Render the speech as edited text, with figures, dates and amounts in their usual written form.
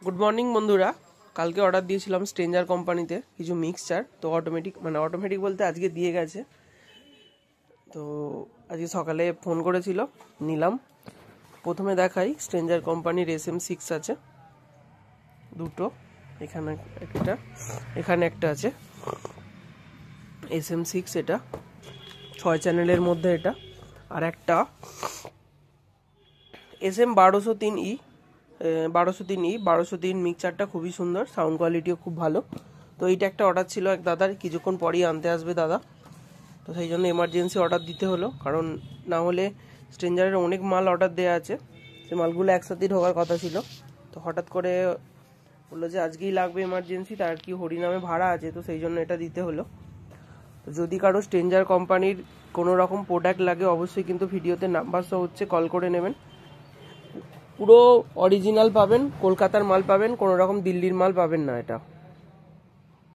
Good morning বন্ধুরা, কালকে order দিয়েছিলাম স্ট্রেঞ্জার কোম্পানিতে কিছু মিক্সচার। তো অটোমেটিক বলতে আজকে দিয়ে গেছে। তো আজকে সকালে ফোন করেছিল, নিলাম। প্রথমে দেখাই, স্ট্রেঞ্জার কোম্পানির SM6 আছে দুটো, এখানে একটা আছে SM6, এটা 6 চ্যানেলের মধ্যে এটা। আর একটা SM1203E 1203 মিক্সচারটা খুবই সুন্দর, সাউন্ড কোয়ালিটিও খুব ভালো। তো এইটা একটা অর্ডার ছিল এক দাদার, কিছুক্ষণ পরেই আনতে আসবে দাদা। তো সেই জন্য এমার্জেন্সি অর্ডার দিতে হলো, কারণ না হলে স্ট্রেঞ্জারের অনেক মাল অর্ডার দেওয়া আছে, সে মালগুলো একসাথেই ঢোকার কথা ছিল। তো হঠাৎ করে বললো যে আজকেই লাগবে এমার্জেন্সি, তার কি হরিনামে ভাড়া আছে, তো সেই জন্য এটা দিতে হলো। তো যদি কারো স্ট্রেঞ্জার কোম্পানির কোনো রকম প্রোডাক্ট লাগে, অবশ্যই কিন্তু ভিডিওতে নাম্বার শো হচ্ছে, কল করে নেবেন। পুরো অরিজিনাল পাবেন, কলকাতার মাল পাবেন, কোনো রকম দিল্লির মাল পাবেন না এটা।